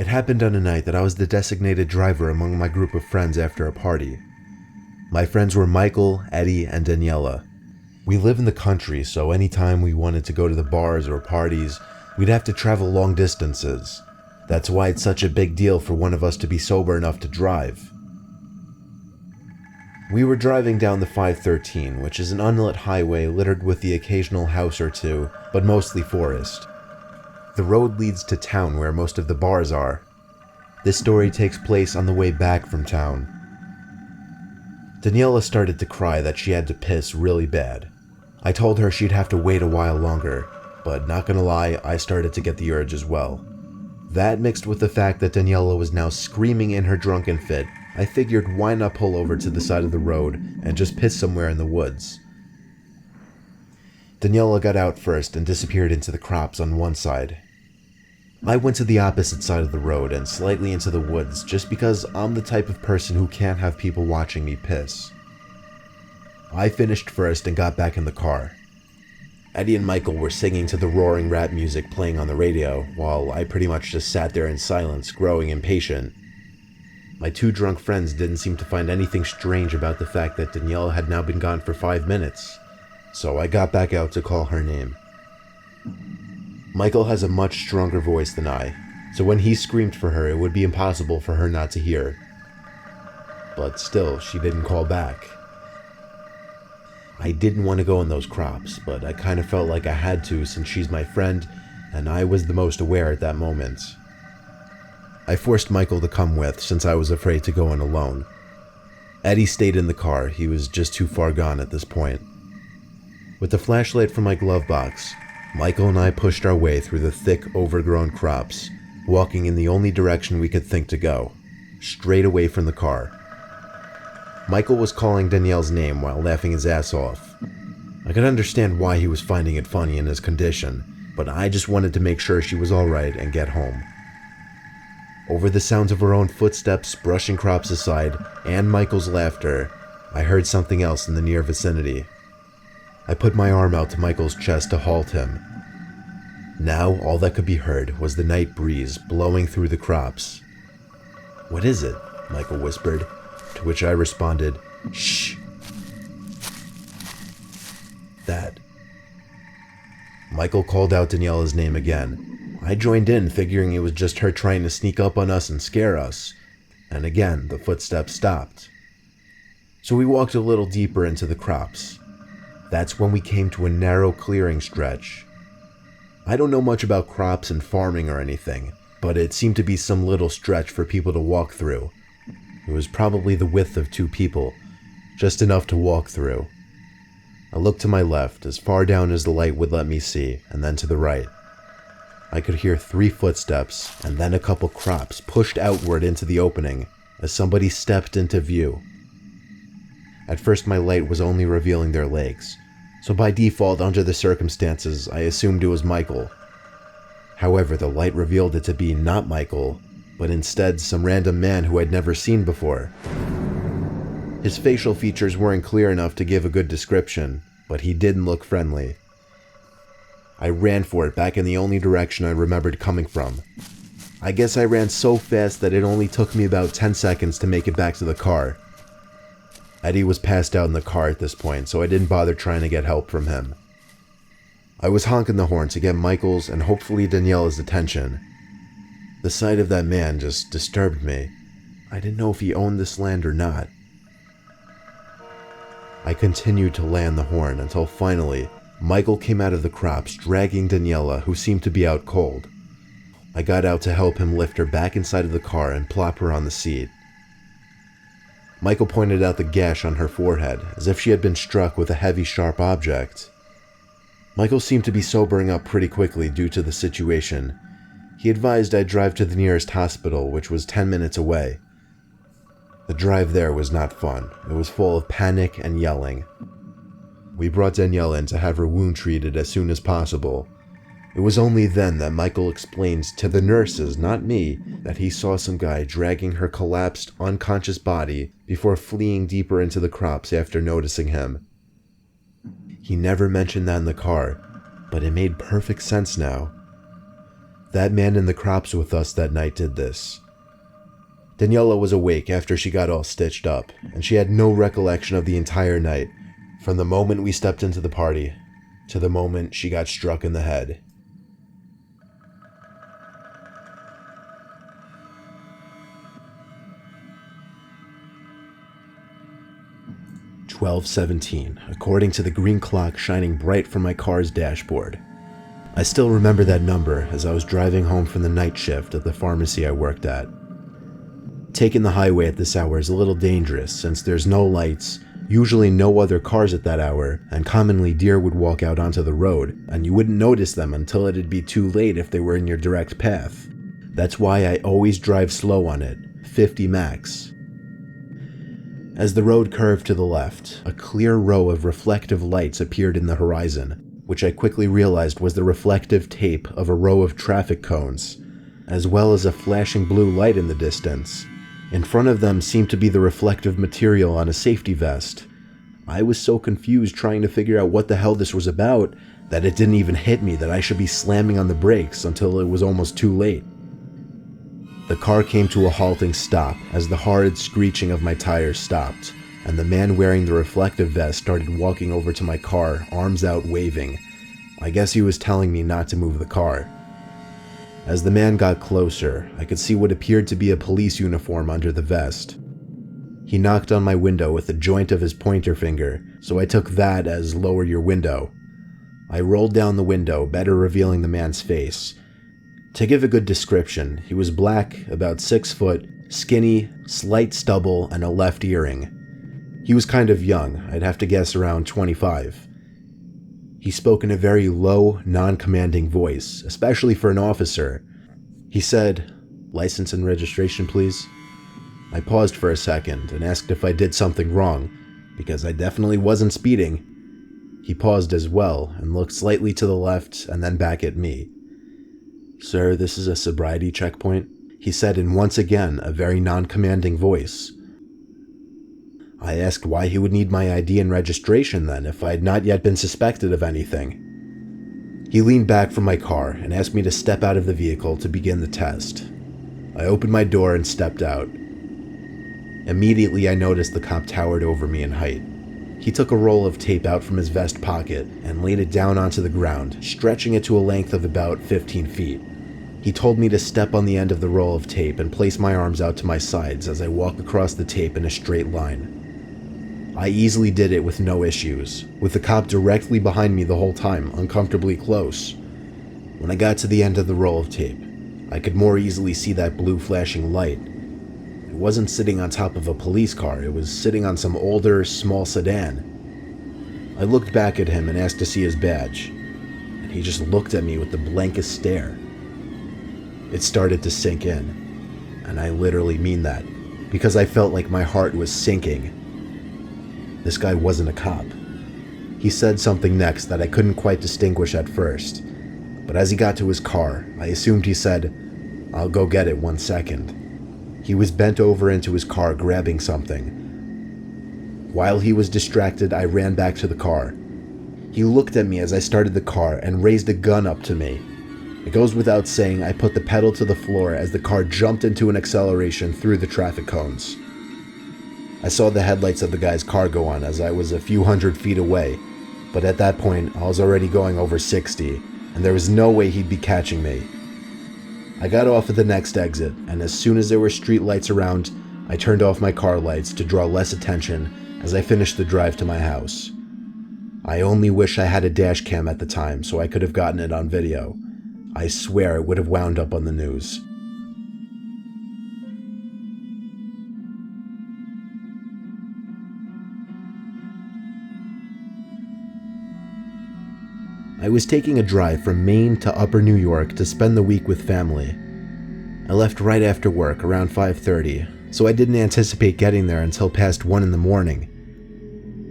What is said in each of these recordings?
It happened on a night that I was the designated driver among my group of friends after a party. My friends were Michael, Eddie, and Daniela. We live in the country, so anytime we wanted to go to the bars or parties, we'd have to travel long distances. That's why it's such a big deal for one of us to be sober enough to drive. We were driving down the 513, which is an unlit highway littered with the occasional house or two, but mostly forest. The road leads to town where most of the bars are. This story takes place on the way back from town. Daniela started to cry that she had to piss really bad. I told her she'd have to wait a while longer, but not gonna lie, I started to get the urge as well. That mixed with the fact that Daniela was now screaming in her drunken fit, I figured why not pull over to the side of the road and just piss somewhere in the woods. Daniela got out first and disappeared into the crops on one side. I went to the opposite side of the road and slightly into the woods just because I'm the type of person who can't have people watching me piss. I finished first and got back in the car. Eddie and Michael were singing to the roaring rap music playing on the radio, while I pretty much just sat there in silence, growing impatient. My two drunk friends didn't seem to find anything strange about the fact that Daniela had now been gone for 5 minutes, so I got back out to call her name. Michael has a much stronger voice than I, so when he screamed for her, it would be impossible for her not to hear. But still, she didn't call back. I didn't want to go in those crops, but I kind of felt like I had to since she's my friend, and I was the most aware at that moment. I forced Michael to come with since I was afraid to go in alone. Eddie stayed in the car, he was just too far gone at this point. With the flashlight from my glove box, Michael and I pushed our way through the thick, overgrown crops, walking in the only direction we could think to go, straight away from the car. Michael was calling Danielle's name while laughing his ass off. I could understand why he was finding it funny in his condition, but I just wanted to make sure she was alright and get home. Over the sounds of her own footsteps brushing crops aside and Michael's laughter, I heard something else in the near vicinity. I put my arm out to Michael's chest to halt him. Now all that could be heard was the night breeze blowing through the crops. "What is it?" Michael whispered, to which I responded, "Shh." "That." Michael called out Daniela's name again. I joined in, figuring it was just her trying to sneak up on us and scare us, and again the footsteps stopped. So we walked a little deeper into the crops. That's when we came to a narrow clearing stretch. I don't know much about crops and farming or anything, but it seemed to be some little stretch for people to walk through. It was probably the width of 2 people, just enough to walk through. I looked to my left, as far down as the light would let me see, and then to the right. I could hear 3 footsteps, and then a couple crops pushed outward into the opening as somebody stepped into view. At first my light was only revealing their legs, so by default under the circumstances I assumed it was Michael. However, the light revealed it to be not Michael, but instead some random man who I'd never seen before. His facial features weren't clear enough to give a good description, but he didn't look friendly. I ran for it back in the only direction I remembered coming from. I guess I ran so fast that it only took me about 10 seconds to make it back to the car. Eddie was passed out in the car at this point, so I didn't bother trying to get help from him. I was honking the horn to get Michael's and hopefully Daniela's attention. The sight of that man just disturbed me. I didn't know if he owned this land or not. I continued to land the horn until finally, Michael came out of the crops dragging Daniela, who seemed to be out cold. I got out to help him lift her back inside of the car and plop her on the seat. Michael pointed out the gash on her forehead, as if she had been struck with a heavy, sharp object. Michael seemed to be sobering up pretty quickly due to the situation. He advised I drive to the nearest hospital, which was 10 minutes away. The drive there was not fun. It was full of panic and yelling. We brought Daniela in to have her wound treated as soon as possible. It was only then that Michael explained to the nurses, not me, that he saw some guy dragging her collapsed, unconscious body before fleeing deeper into the crops after noticing him. He never mentioned that in the car, but it made perfect sense now. That man in the crops with us that night did this. Daniela was awake after she got all stitched up, and she had no recollection of the entire night, from the moment we stepped into the party to the moment she got struck in the head. 12:17, according to the green clock shining bright from my car's dashboard. I still remember that number as I was driving home from the night shift at the pharmacy I worked at. Taking the highway at this hour is a little dangerous since there's no lights, usually no other cars at that hour, and commonly deer would walk out onto the road, and you wouldn't notice them until it'd be too late if they were in your direct path. That's why I always drive slow on it, 50 max. As the road curved to the left, a clear row of reflective lights appeared in the horizon, which I quickly realized was the reflective tape of a row of traffic cones, as well as a flashing blue light in the distance. In front of them seemed to be the reflective material on a safety vest. I was so confused trying to figure out what the hell this was about that it didn't even hit me that I should be slamming on the brakes until it was almost too late. The car came to a halting stop as the horrid screeching of my tires stopped, and the man wearing the reflective vest started walking over to my car, arms out waving. I guess he was telling me not to move the car. As the man got closer, I could see what appeared to be a police uniform under the vest. He knocked on my window with the joint of his pointer finger, so I took that as lower your window. I rolled down the window, better revealing the man's face. To give a good description, he was black, about 6 foot, skinny, slight stubble, and a left earring. He was kind of young, I'd have to guess around 25. He spoke in a very low, non-commanding voice, especially for an officer. He said, "License and registration, please." I paused for a second and asked if I did something wrong, because I definitely wasn't speeding. He paused as well and looked slightly to the left and then back at me. "Sir, this is a sobriety checkpoint," he said in once again a very non-commanding voice. I asked why he would need my ID and registration then if I had not yet been suspected of anything. He leaned back from my car and asked me to step out of the vehicle to begin the test. I opened my door and stepped out. Immediately I noticed the cop towered over me in height. He took a roll of tape out from his vest pocket and laid it down onto the ground, stretching it to a length of about 15 feet. He told me to step on the end of the roll of tape and place my arms out to my sides as I walk across the tape in a straight line. I easily did it with no issues, with the cop directly behind me the whole time, uncomfortably close. When I got to the end of the roll of tape, I could more easily see that blue flashing light. It wasn't sitting on top of a police car, it was sitting on some older, small sedan. I looked back at him and asked to see his badge, and he just looked at me with the blankest stare. It started to sink in, and I literally mean that, because I felt like my heart was sinking. This guy wasn't a cop. He said something next that I couldn't quite distinguish at first, but as he got to his car, I assumed he said, "I'll go get it 1 second." He was bent over into his car grabbing something. While he was distracted, I ran back to the car. He looked at me as I started the car and raised a gun up to me. It goes without saying I put the pedal to the floor as the car jumped into an acceleration through the traffic cones. I saw the headlights of the guy's car go on as I was a few hundred feet away, but at that point I was already going over 60, and there was no way he'd be catching me. I got off at the next exit, and as soon as there were street lights around, I turned off my car lights to draw less attention as I finished the drive to my house. I only wish I had a dash cam at the time so I could have gotten it on video. I swear it would have wound up on the news. I was taking a drive from Maine to Upper New York to spend the week with family. I left right after work around 5:30, so I didn't anticipate getting there until past 1 in the morning.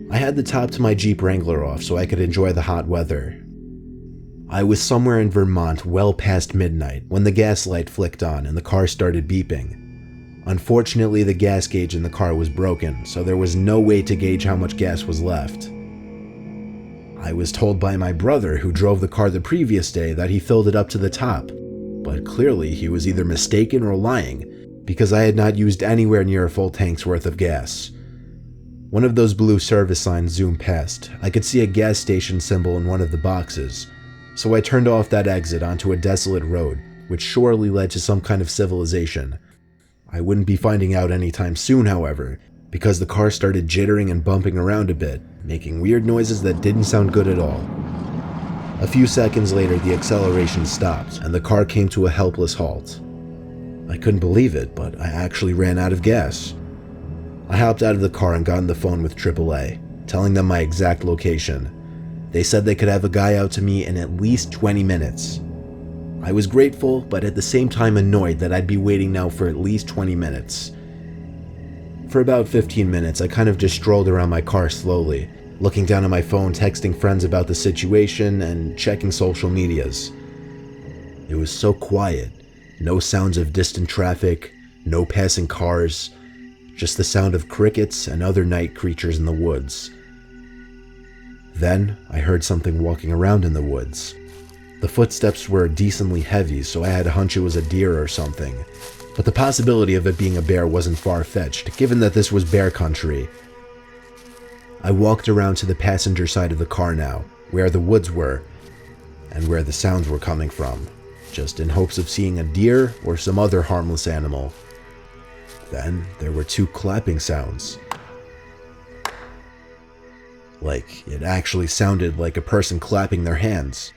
I had the top to my Jeep Wrangler off so I could enjoy the hot weather. I was somewhere in Vermont well past midnight when the gas light flicked on and the car started beeping. Unfortunately, the gas gauge in the car was broken, so there was no way to gauge how much gas was left. I was told by my brother, who drove the car the previous day, that he filled it up to the top. but clearly he was either mistaken or lying, because I had not used anywhere near a full tank's worth of gas. One of those blue service signs zoomed past. I could see a gas station symbol in one of the boxes, so I turned off that exit onto a desolate road, which surely led to some kind of civilization. I wouldn't be finding out anytime soon, however, because the car started jittering and bumping around a bit, making weird noises that didn't sound good at all. A few seconds later, the acceleration stopped, and the car came to a helpless halt. I couldn't believe it, but I actually ran out of gas. I hopped out of the car and got on the phone with AAA, telling them my exact location. They said they could have a guy out to me in at least 20 minutes. I was grateful, but at the same time annoyed that I'd be waiting now for at least 20 minutes. For about 15 minutes, I kind of just strolled around my car slowly, looking down at my phone, texting friends about the situation, and checking social medias. It was so quiet. No sounds of distant traffic, no passing cars, just the sound of crickets and other night creatures in the woods. Then, I heard something walking around in the woods. The footsteps were decently heavy, so I had a hunch it was a deer or something. But the possibility of it being a bear wasn't far-fetched, given that this was bear country. I walked around to the passenger side of the car now, where the woods were, and where the sounds were coming from, just in hopes of seeing a deer or some other harmless animal. Then there were two clapping sounds. Like, it actually sounded like a person clapping their hands.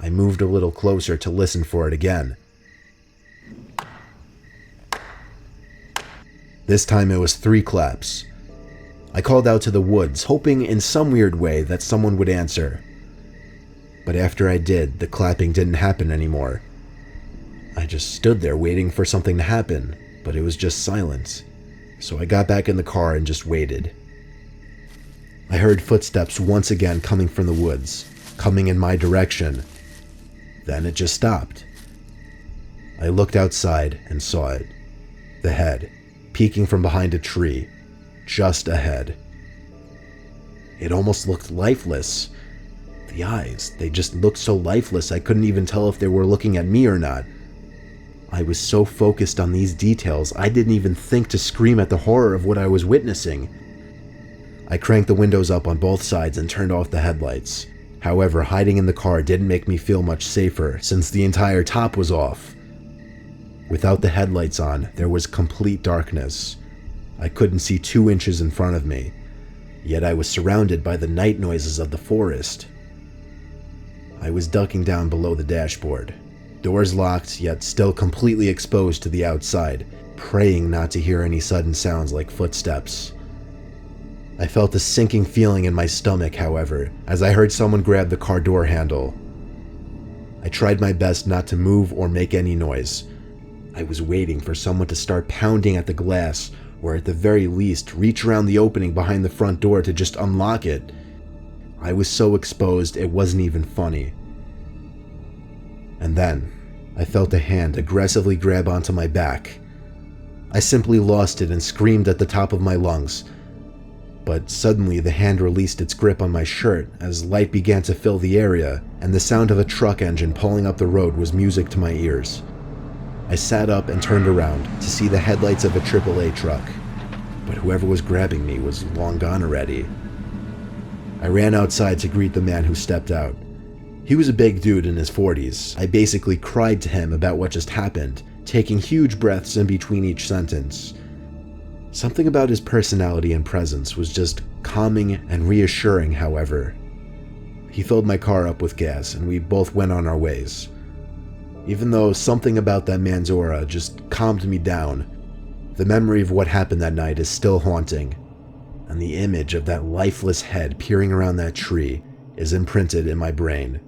I moved a little closer to listen for it again. This time it was 3 claps. I called out to the woods, hoping in some weird way that someone would answer. But after I did, the clapping didn't happen anymore. I just stood there waiting for something to happen, but it was just silence. So I got back in the car and just waited. I heard footsteps once again coming from the woods, coming in my direction. Then it just stopped. I looked outside and saw it. The head, peeking from behind a tree, just ahead. It almost looked lifeless. The eyes, they just looked so lifeless I couldn't even tell if they were looking at me or not. I was so focused on these details, I didn't even think to scream at the horror of what I was witnessing. I cranked the windows up on both sides and turned off the headlights. However, hiding in the car didn't make me feel much safer since the entire top was off. Without the headlights on, there was complete darkness. I couldn't see 2 inches in front of me, yet I was surrounded by the night noises of the forest. I was ducking down below the dashboard, doors locked yet still completely exposed to the outside, praying not to hear any sudden sounds like footsteps. I felt a sinking feeling in my stomach, however, as I heard someone grab the car door handle. I tried my best not to move or make any noise. I was waiting for someone to start pounding at the glass, or at the very least reach around the opening behind the front door to just unlock it. I was so exposed it wasn't even funny. And then, I felt a hand aggressively grab onto my back. I simply lost it and screamed at the top of my lungs. But suddenly the hand released its grip on my shirt as light began to fill the area, and the sound of a truck engine pulling up the road was music to my ears. I sat up and turned around to see the headlights of a AAA truck, but whoever was grabbing me was long gone already. I ran outside to greet the man who stepped out. He was a big dude in his 40s. I basically cried to him about what just happened, taking huge breaths in between each sentence. Something about his personality and presence was just calming and reassuring, however. He filled my car up with gas and we both went on our ways. Even though something about that man's aura just calmed me down, the memory of what happened that night is still haunting, and the image of that lifeless head peering around that tree is imprinted in my brain.